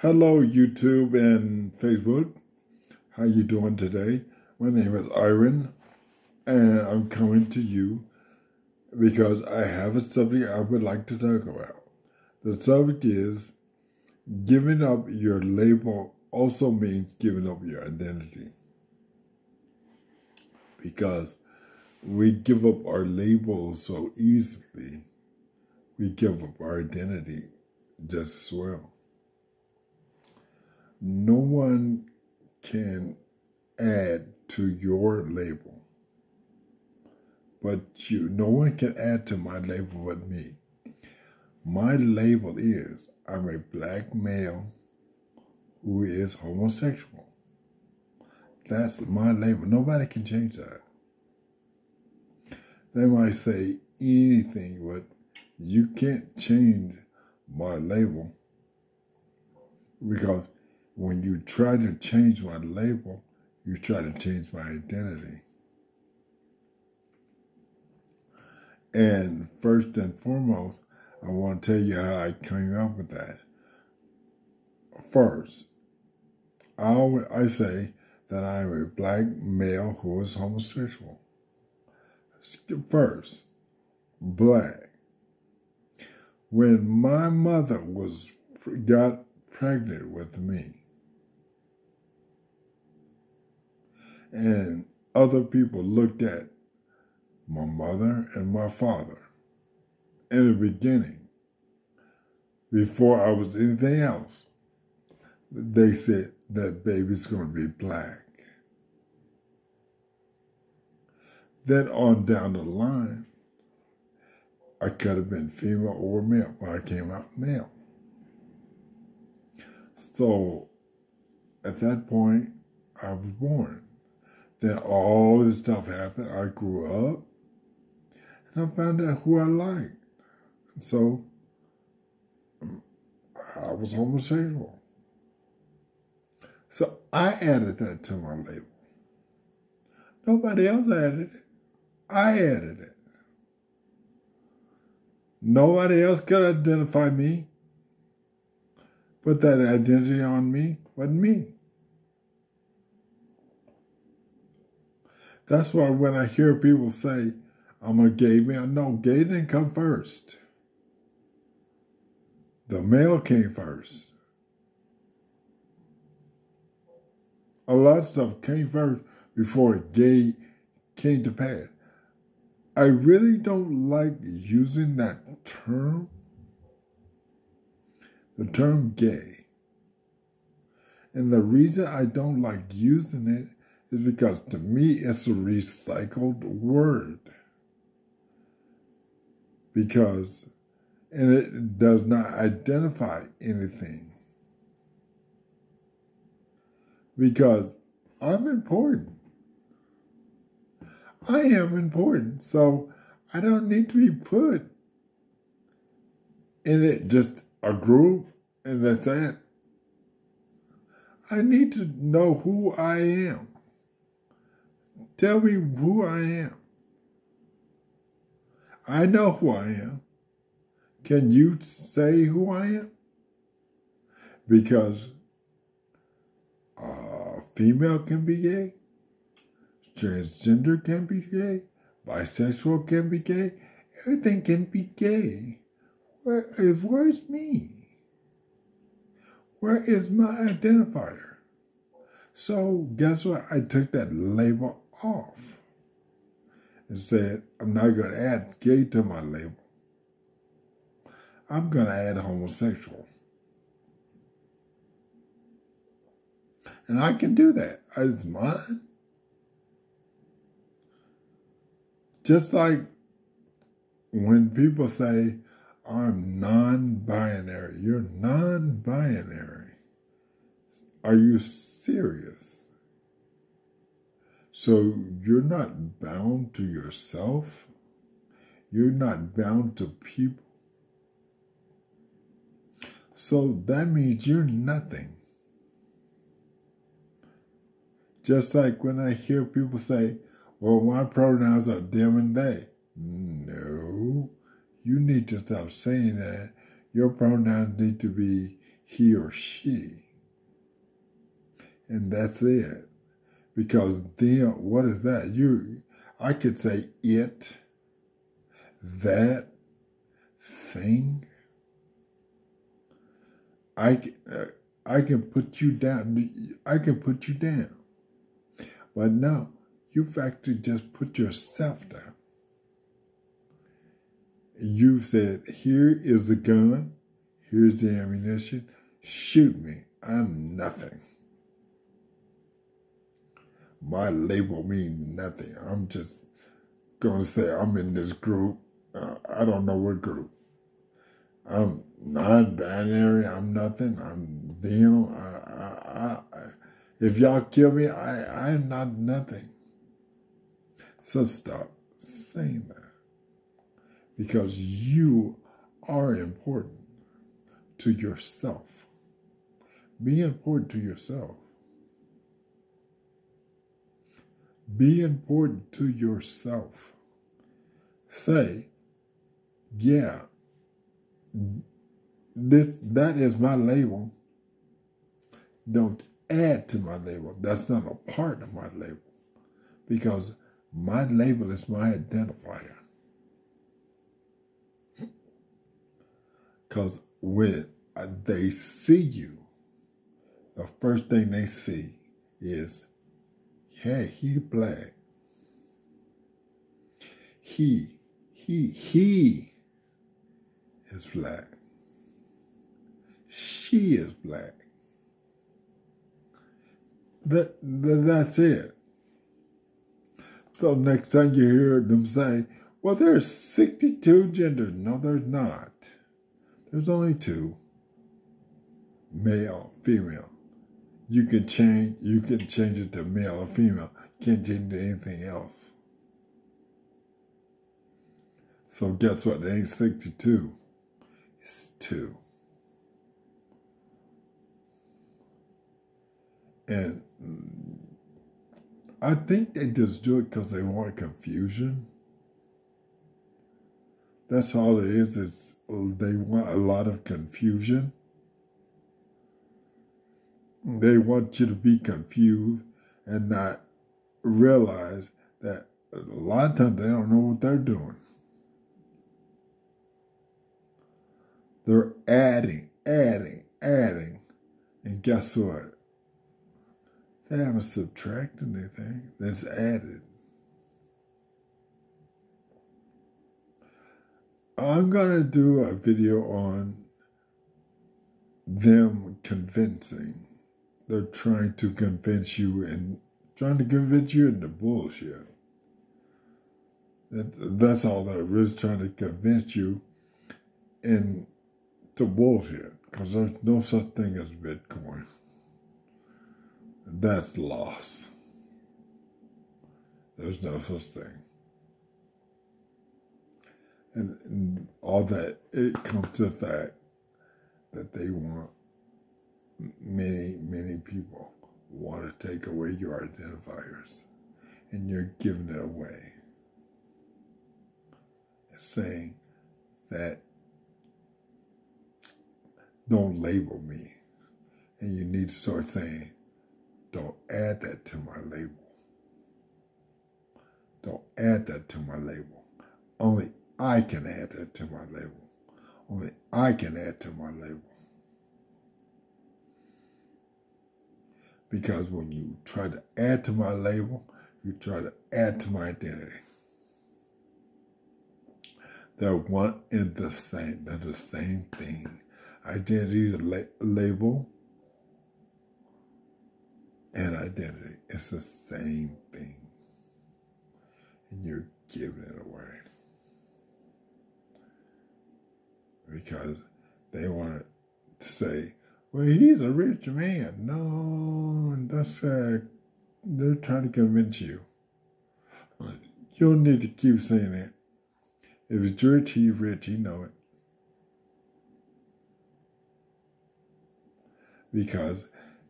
Hello, YouTube and Facebook. How you doing today? My name is Iron, and I'm coming to you because I have a subject I would like to talk about. The subject is giving up your label also means giving up your identity. Because we give up our labels so easily, we give up our identity just as well. No one can add to your label, but no one can add to my label but me. My label is I'm a black male who is homosexual. That's my label. Nobody can change that. They might say anything, but you can't change my label, because when you try to change my label, you try to change my identity. And first and foremost, I want to tell you how I came up with that. First, I say that I'm a black male who is homosexual. First, black. When my mother got pregnant with me, and other people looked at my mother and my father in the beginning, before I was anything else, they said that baby's going to be black. Then on down the line, I could have been female or male, but I came out male. So at that point, I was born. Then all this stuff happened. I grew up, and I found out who I liked. So I was homosexual. So I added that to my label. Nobody else added it. I added it. Nobody else could identify me, put that identity on me, but me. That's why when I hear people say, I'm a gay male, no, gay didn't come first. The male came first. A lot of stuff came first before gay came to pass. I really don't like using that term, the term gay. And the reason I don't like using it is because to me it's a recycled word. And it does not identify anything. Because I'm important. I am important, so I don't need to be put in it just a group and that's it. I need to know who I am. Tell me who I am. I know who I am. Can you say who I am? Because female can be gay, transgender can be gay, bisexual can be gay, everything can be gay. Where's me? Where is my identifier? So guess what? I took that label off and said, I'm not going to add gay to my label. I'm going to add homosexual. And I can do that. It's mine. Just like when people say, I'm non-binary. You're non-binary. Are you serious? So you're not bound to yourself? You're not bound to people? So that means you're nothing. Just like when I hear people say, well, my pronouns are them and they. No, you need to stop saying that. Your pronouns need to be he or she. And that's it. Because then, what is that? I could say it, that, thing. I can put you down. I can put you down. But no, you've actually just put yourself down. You've said, here is the gun. Here's the ammunition. Shoot me. I'm nothing. My label means nothing. I'm just going to say I'm in this group. I don't know what group. I'm non-binary. I'm nothing. I'm them. If y'all kill me, I'm not nothing. So stop saying that. Because you are important to yourself. Be important to yourself. Be important to yourself. Say, yeah, that is my label. Don't add to my label. That's not a part of my label. Because my label is my identifier. Because when they see you, the first thing they see is, hey, he black. He is black. She is black. That's it. So next time you hear them say, well, there's 62 genders. No, there's not. There's only 2. Male, female. You can change it to male or female. You can't change it to anything else. So guess what? It ain't 62. It's 2. And I think they just do it because they want confusion. That's all it is they want a lot of confusion. They want you to be confused and not realize that a lot of times they don't know what they're doing. They're adding. And guess what? They haven't subtracted anything. That's added. I'm going to do a video on them convincing. They're trying to convince you into bullshit. That's all they're really trying to convince you into bullshit. Because there's no such thing as Bitcoin. That's loss. There's no such thing. And all that, it comes to the fact that they want, many people want to take away your identifiers. And you're giving it away. It's saying that don't label me. And you need to start saying, don't add that to my label. Don't add that to my label. Only I can add that to my label. Only I can add to my label. Because when you try to add to my label, you try to add to my identity. They're one and the same. They're the same thing. Identity is a label. And identity. It's the same thing. And you're giving it away. Because they want to say, well, he's a rich man. No, that's they're trying to convince you. You don't need to keep saying that. If it's rich, he's rich. You know it. Because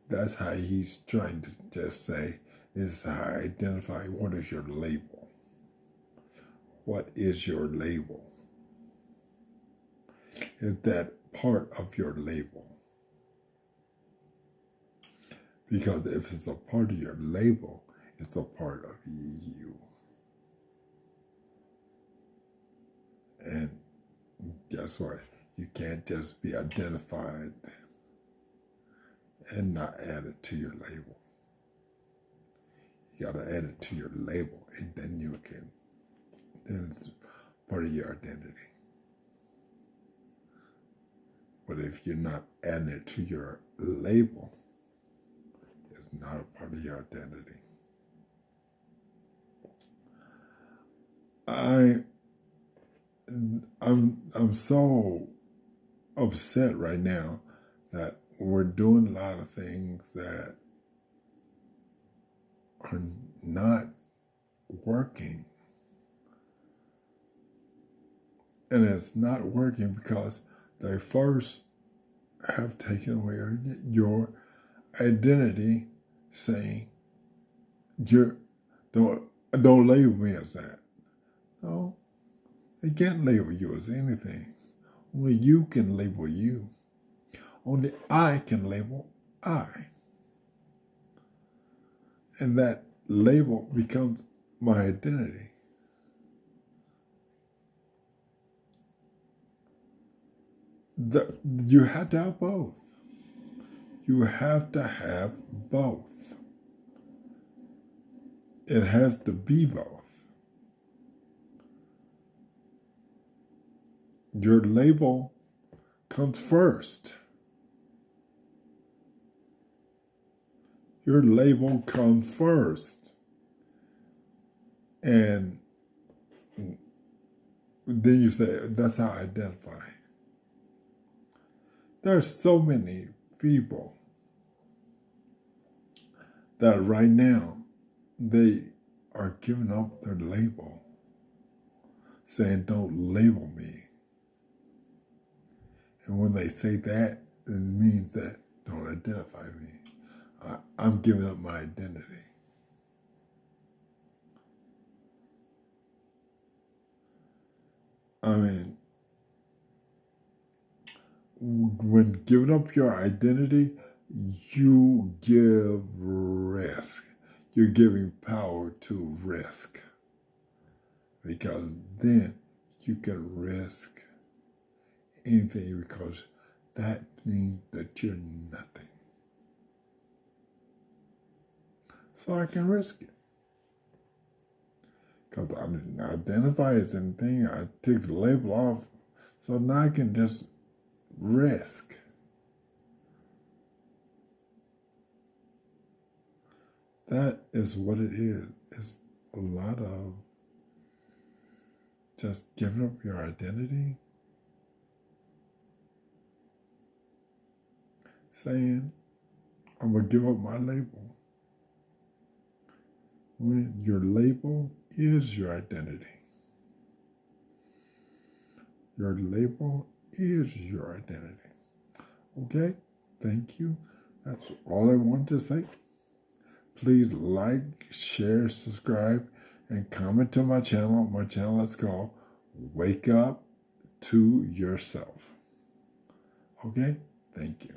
that's how he's trying to just say, this is how I identify. What is your label? What is your label? Is that part of your label? Because if it's a part of your label, it's a part of you. And guess what? You can't just be identified and not add it to your label. You got to add it to your label, and then it's part of your identity. But if you're not adding it to your label, it's not a part of your identity. I'm so upset right now that we're doing a lot of things that are not working. And it's not working because they first have taken away your identity, saying, don't label me as that. No, they can't label you as anything. Only you can label you. Only I can label I. And that label becomes my identity. You have to have both. You have to have both. It has to be both. Your label comes first. Your label comes first. And then you say, that's how I identify. There's so many people that right now, they are giving up their label, saying, don't label me. And when they say that, it means that don't identify me. I'm giving up my identity. I mean, when giving up your identity, you give risk. You're giving power to risk. Because then you can risk anything, because that means that you're nothing. So I can risk it. Because I didn't identify as anything. I took the label off. So now I can just risk. That is what it is. It's a lot of just giving up your identity. Saying, I'm going to give up my label. When your label is your identity. Your label is your identity. Okay? Thank you. That's all I wanted to say. Please like, share, subscribe, and comment to my channel. My channel is called Wake Up to Yourself. Okay? Thank you.